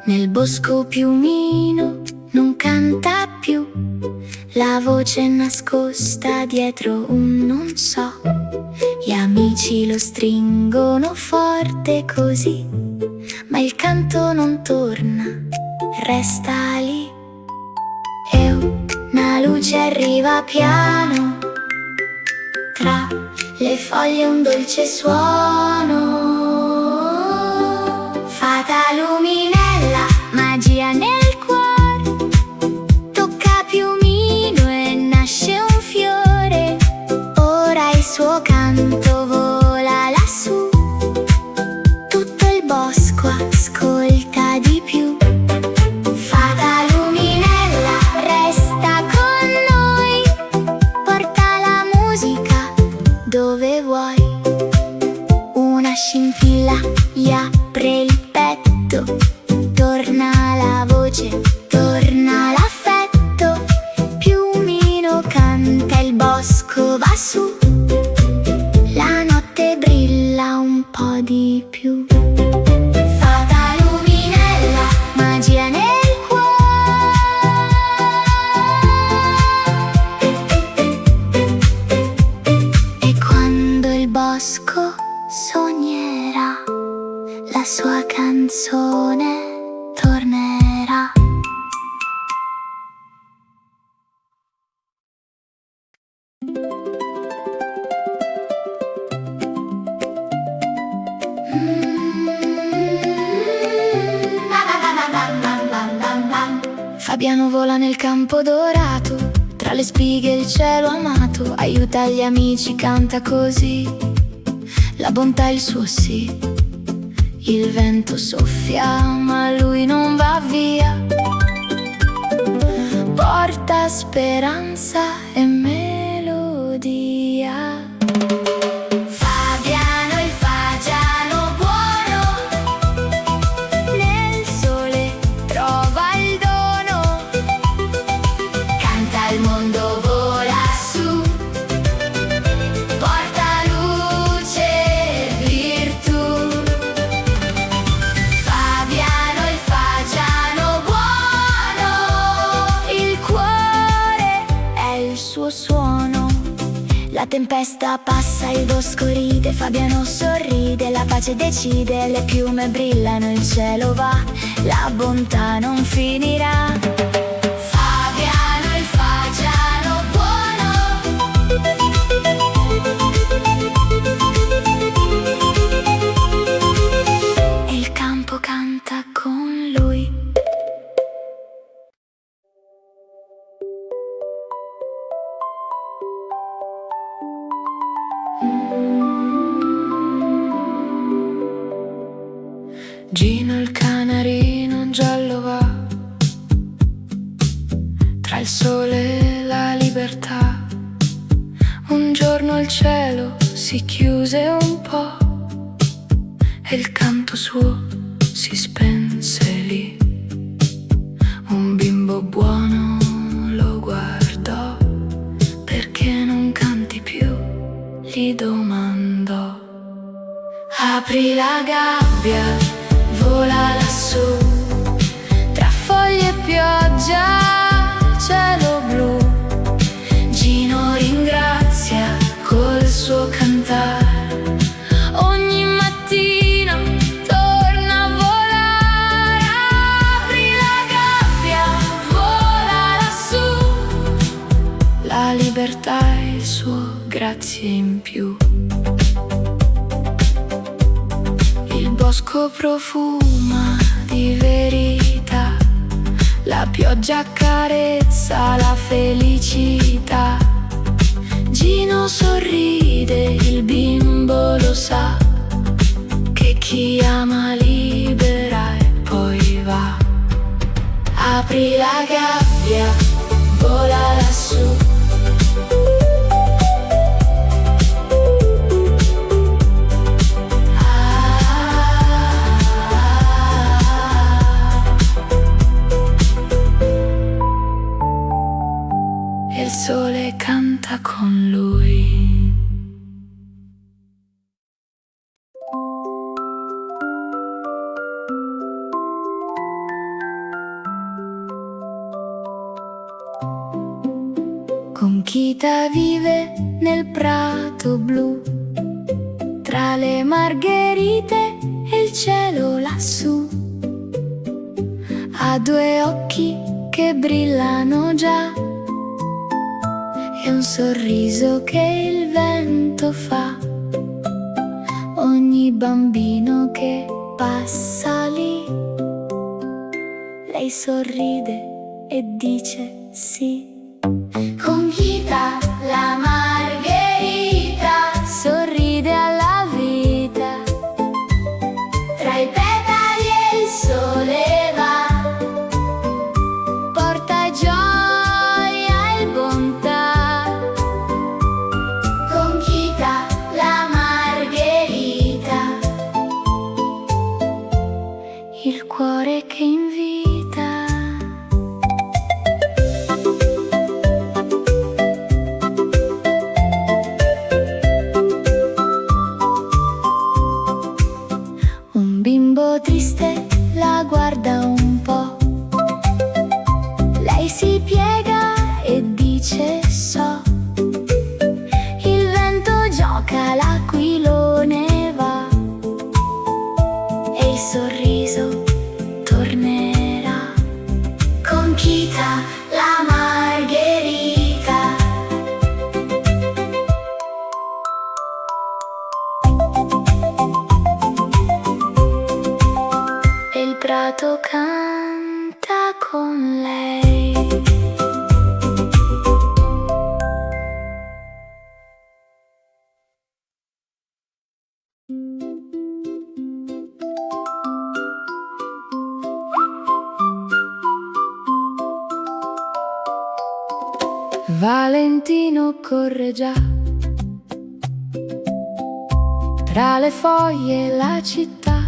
Nel bosco piumino non canta più, la voce è nascosta dietro un non so. Gli amici lo stringono forte così, ma il canto non torna, resta lì. E una luce arriva piano, tra le foglie un dolce suono. Fata luminella, magia nel cuore, tocca piumino e nasce un fiore. Ora il suo canto vola lassù, tutto il bosco ascolta di più. Fata luminella, resta con noi, porta la musica dove vuoi. Una scintilla gli apre il petto, torna la voce, torna l'affetto. Piumino canta, il bosco va su, la notte brilla un po' di più. Fata luminella, magia nel cuore. E quando il bosco sognerà, la sua canzone tornerà. Fabiano vola nel campo dorato, tra le spighe il cielo amato. Aiuta gli amici, canta così, la bontà è il suo sì. Il vento soffia ma lui non va via, porta speranza e melodia. Fabiano il fagiano buono, nel sole trova il dono. Canta il mondo, vola su, porta luce e virtù. Fabiano il fagiano buono, il cuore è il suo suono. La tempesta passa, il bosco ride, Fabiano sorride, la pace decide, le piume brillano, il cielo va, la bontà non finirà. Fabiano il fagiano buono, e il campo canta con lui. Gino il canarino giallo va, tra il sole e la libertà. Un giorno il cielo si chiuse un po' e il canto suo si spense lì. Un bimbo buono lo guardò, perché non canti più? Gli domandò. Apri la gabbia, vola lassù, tra foglie e pioggia, cielo blu. Gino ringrazia col suo cantare, ogni mattina torna a volare. Apri la gabbia, vola lassù, la libertà è il suo grazie in più. Il bosco profuma di verità, la pioggia accarezza la felicità. Gino sorride, il bimbo lo sa, che chi ama libera e poi va. Apri la gabbia, vola lassù, e il sole canta con lui. Conchita vive nel prato blu, tra le margherite e il cielo lassù. Ha due occhi che brillano già e un sorriso che il vento fa. Ogni bambino che passa lì, lei sorride e dice sì. Conchita, la margherita, sorride alla vita. Tra i petali e il sole va, porta gioia e bontà. Conchita, la margherita, il cuore che invita. Triste la guarda un po', lei si piega e dice so. Il vento gioca, l'aquilone va e il sorriso tornerà. Conchita, la margherita. Il prato canta con lei. Valentino corre già tra le foglie e la città.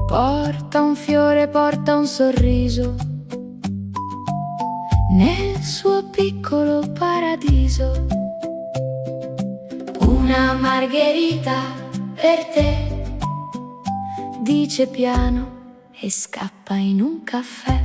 Porta un fiore, porta un sorriso nel suo piccolo paradiso. Una margherita per te, dice piano e scappa in un caffè.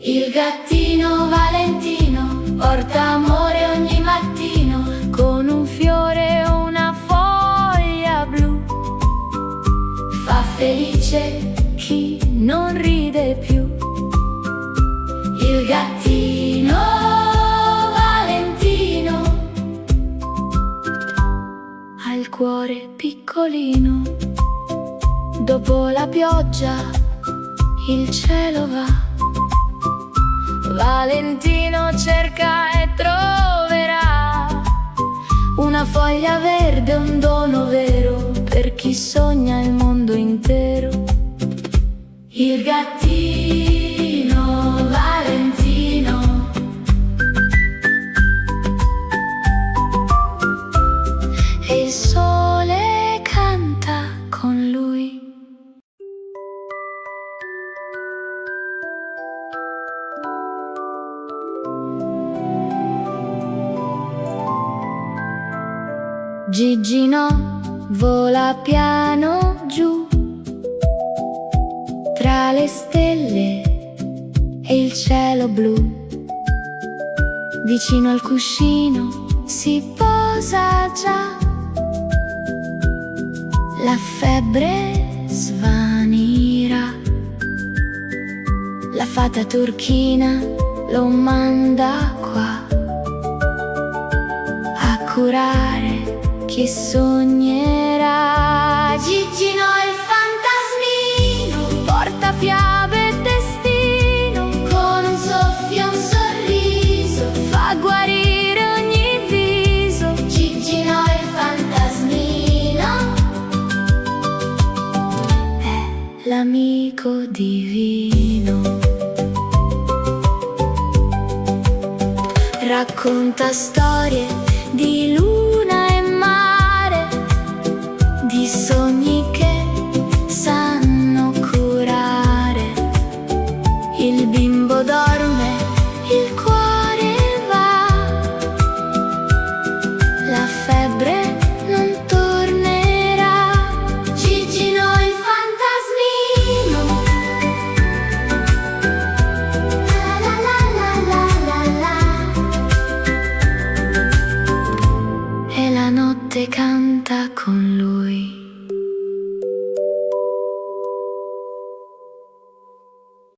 Il gattino Valentino porta amore ogni mattino con un fiore o una foglia blu. Fa felice chi non ride più. Il gattino Valentino ha il cuore piccolino. Dopo la pioggia il cielo va. Valentino cerca e troverà una foglia verde, un dono vero per chi sogna il mondo intero. Il gattino Valentino e il sole canta con lui. Gigino vola piano giù tra le stelle e il cielo blu. Vicino al cuscino si posa già. La febbre svanirà. La fata turchina lo manda qua a curare chi sognerà. Gigino il fantasmino porta fiabe e destino, con un soffio e un sorriso fa guarire ogni viso. Gigino il fantasmino è l'amico divino. Racconta storie di luna e mare, di sogni che sanno curare. Il bimbo dorme, il cuore canta con lui.